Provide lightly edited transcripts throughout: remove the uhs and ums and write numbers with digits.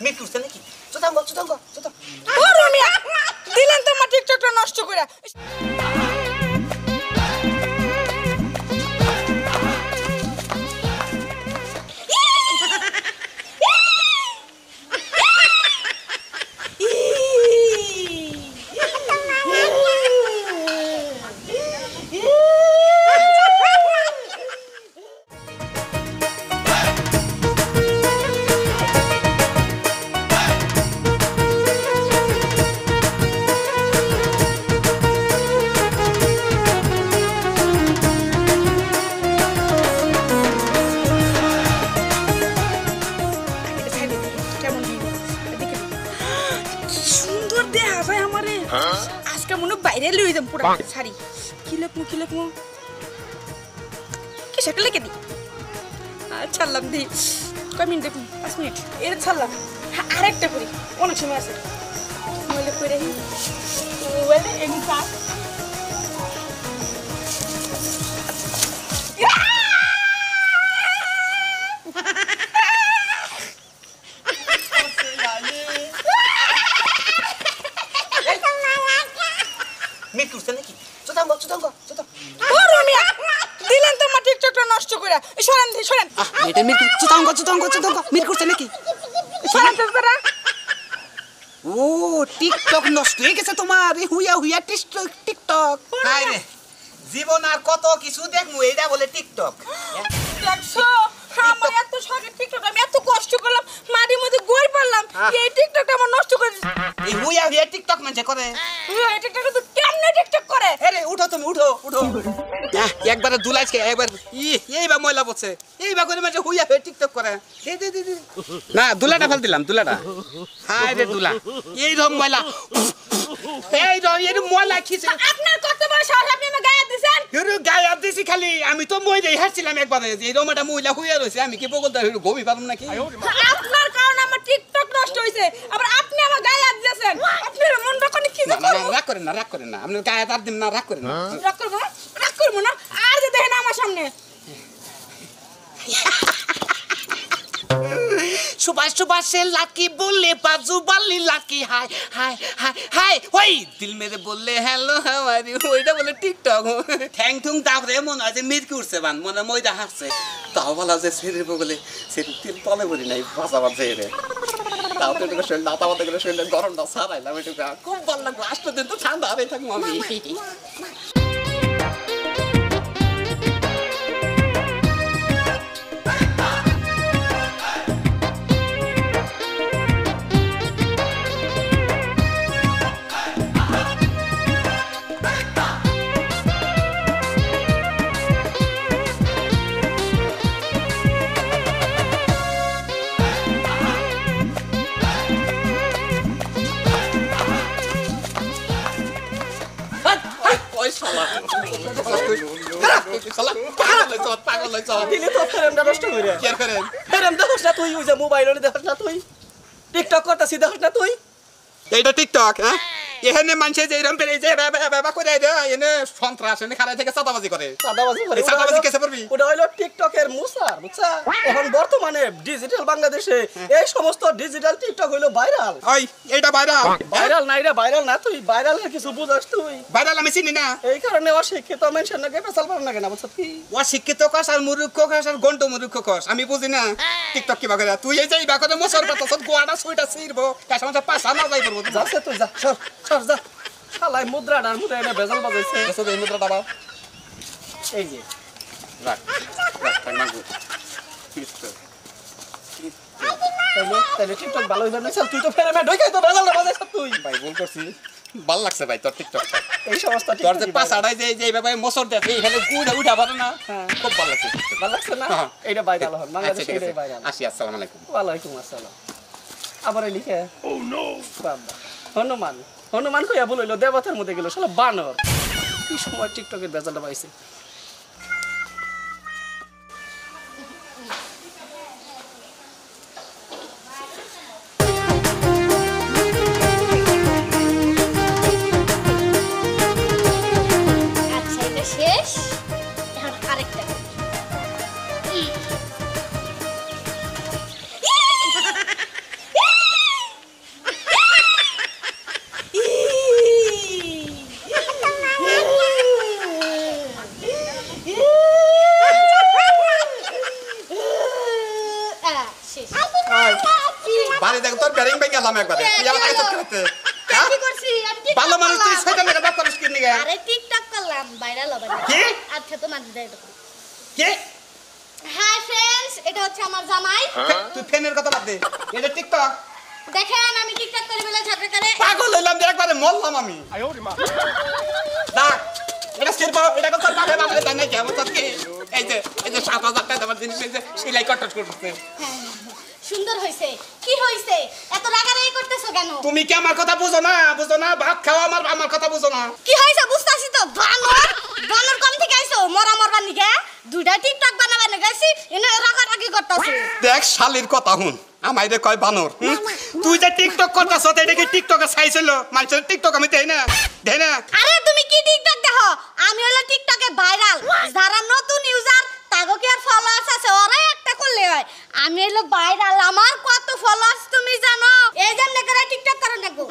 মৃত্যু উঠছে নাকি? চুতাঙ্গ চুতাঙ্গ চুতাঙ্গ। ও রমিয়া দিলেন তো আমার টিকটকটা নষ্ট করে। আজকে মনে বাইরে লই যাম পুরা শাড়ি কি লেখমু কি শাকলে কে দি ছাড়লাম দি কয় মিনিট দেখুন 5 মিনিট এর ছাড়লাম আরেকটা করি অনেক সময় আছে মলে কইরা হি ওলে এমকা মৃত্যু উঠছে নাকি? চুতাঙ্গ চুতাঙ্গ চুতাঙ্গ। ও রমিয়া দিলেন তো আমার টিকটকটা নষ্ট করে। সরেন এটা মৃত্যু চুতাঙ্গ চুতাঙ্গ চুতাঙ্গ। মৃত্যু উঠছে নাকি? সরেন তোরা। ও টিকটক নষ্ট হয়ে গেছে তোমার, এই হুইয়া হুইয়া টিকটক। হায় রে জীবন আর কত কিছু দেখমু, এইটা বলে টিকটক। দেখছো আমার এত শখের টিকটক, আমি এত কষ্ট করলাম মাটির মধ্যে গড় পারলাম, এই টিকটকটা আমার নষ্ট করে দিছে। এই হুইয়া হুইয়া টিকটক মানে করে এই টিকটক তো কেমনে টিকটক করে? আরে উঠো তুমি উঠো একবারে দুলাইছে একবার এইবা ময়লা পড়ছে, এইবা করে মানে হুইয়া হুইয়া টিকটক করে। দে না দুলাটা ফেল দিলাম, দুলাটা। হায় রে দুলা এই রকম ময়লা, এই ময়লা খিছে। আপনার কত বড় সাহস, আপনি আমার গায়ে দিছেন? গায়ে হাত দিছি খালি, আমি তো মই দেই হাসছিলাম একবারে যে এই রকম একটা মহিলা হুইয়া রয়েছে, আমি কি বলতে ঘুমি পারলাম নাকি? আপনার কারণে আমার টিকটক নষ্ট হইছে, আবার আপনি আমার গায়ে হাত দিয়েছেন। আপনার মনটা কোন কি না রাগ করেন না আপনার গায়ে হাত দিন না, রাগ করেন না। রাগ করবো না আর যে দেখেন আমার সামনে सुबह लाकी बोले बाजू वाली लाकी हाय हाय हाय हाय ওই দিল মেরে বললে হ্যালো হাওয়ারি ওইটা বলে টিকটক ঠ্যাং ঠুং দাও রে মনে হয় যে মিরকি উঠছে বান মনে মইদা হাসছে তাও বলা যে সেরে বলে সেরে তিল তলে বলি নাই ভাষা বাজে রে তাও তো এটা শরীর দাতা বাতা করে শরীরে গরমটা সারাইলাম এটা খুব ভালো লাগলো আসলে দিন তো ঠান্ডা আরে থাকবো আমি টিকটক করতেছি দেখছ না তুই? এইটা টিকটক হ্যাঁ এখানে মানুষে যে এরকম পেরে যে বাবা করে এনে সন্ত্রাস এনে খারাই থেকে চাঁদাবাজি করে চাঁদাবাজি কেসে পড়বি ওটা হইলো টিকটকের মুসার বুঝছা এখন বর্তমানে ডিজিটাল বাংলাদেশে এই সমস্ত ডিজিটাল টিকটক হইলো ভাইরাল ওই এইটা ভাইরাল না এটা ভাইরাল না তুই ভাইরালের কিছু বুঝাস তুই ভাইরাল আমি চিনি না এই কারণে অশিক্ষিত মানুষের নাকি পেছাল পারে না কেন বুঝছ কি অশিক্ষিত কস আর মূর্খ কস আর গন্ড মূর্খ কস আমি বুঝি না টিকটক কি বাগরা তুই এই যাই বাগরে মোসর পাতা গোয়াটা সুইটা ছিড়বো কাশমাটা পাছা না যাই পড়বো যাচ্ছে তুই যা সর যা শালাই মুদ্রাটার মধ্যে এনে বেজাল বাজাইছে এসো এই মুদ্রাটা দাও এই যে রাখ মাগু তাহলে টিকটক ভালো হইবে না তুই তো ফেরে মে ঢোকাই তো বেজালটা বাজাইছ তুই ভাই ভুল করছি ভাল লাগছে ভাই তোর টিকটক এই সমস্ত তোর যে পাছাড়াই যে যে ভাবে মোসর দেয় এখানে গুড়া উঠা পারে না খুব ভালো লাগছে ভালো লাগছে না এইটা ভাইরাল হন বাংলাদেশে এইটাই ভাইরাল আসি আসসালামু আলাইকুম ওয়া আলাইকুম আসসালাম আবার লিখে ও নো বাবা হনুমান কইয়া বলইলো দেবতার মধ্যে গেল শালা বানর কি সময় টিকটকের বেজালটা পাইছে আচ্ছা এটা শেষ এখন আরেকটা দেখ তোর ব্যারিং ভাই গেলাম একবারে তুই আমার কাছে করতে হ্যাঁ কি করছি আমি টিকটক ভালো মানুষ তুই করলাম। শয়তান লাগা বাপ করিস কি নিগা আরে টিকটক করলাম ভাইরাল হবে কি? আচ্ছা তো মাঝে দেয় কি হ্যাঁ फ्रेंड्स এটা হচ্ছে আমার জামাই তুই ফ্যানের কথা বাদ দে এটা টিকটক দেখেন আমি টিকটক করে বলে ছাত্র করে পাগল হইলাম যে একবারে মরলাম আমি দেখ এটা সিরপ এটা কথা বাপে বাপে জানে কি আমার সাথে এই যে 7,000 টাকা আমার জিনিস এই যে সেলাই কটট করতে সুন্দর হইছে কি হইছে এত রাগারাগি করতেছো কেন তুমি কি আমার কথা বুঝো না ভাত খাওয়া আমার কথা বুঝো না কি হইছে বুঝতাছি তো বানর কোন থেকে আইছো মরবার নিকে দুইটা টিকটক বানাবার গেছি এনে রাগারাগি করতাছি দেখ শালির কথা হুন আমাইরে কয় বানর তুই যে টিকটক করতাছ এটা কি টিকটকে চাইছিল মানুষের টিকটক আমি দেই না আরে তুমি কি টিকটক দেখো আমি হলো টিকটকে ভাইরাল যারা নতুন ইউজার তাগো কি আর ফলোয়ার্স আছে ওরাই একটা করলে হয় আমি হলো ভাইরাল আমার কত ফলোয়ার্স তুমি জানো এই জন্য করে টিকটক করো না গো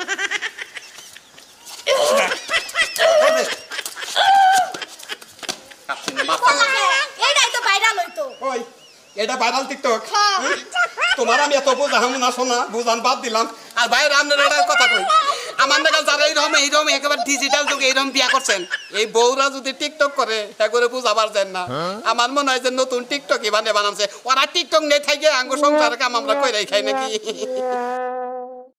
এইটাই তো ভাইরাল হইতো ওই এটা ভাইরাল টিকটক হ্যাঁ। তোমার আমি এত বুঝাম না শোনা বুঝান বাদ দিলাম আর বাইরে আপনার এটা কথা কই আমার নাগাল যারা এইরকম একেবারে ডিজিটাল যুগে এইরকম বিয়া করছেন এই বউরা যদি টিকটক করে তা করে বুঝাবার যায় না আমার মনে হয় যে নতুন টিকটক বানামছে ওরা টিকটক নেই থাকে আঙ্গ সংসার কাম আমরা কইরাই খাই নাকি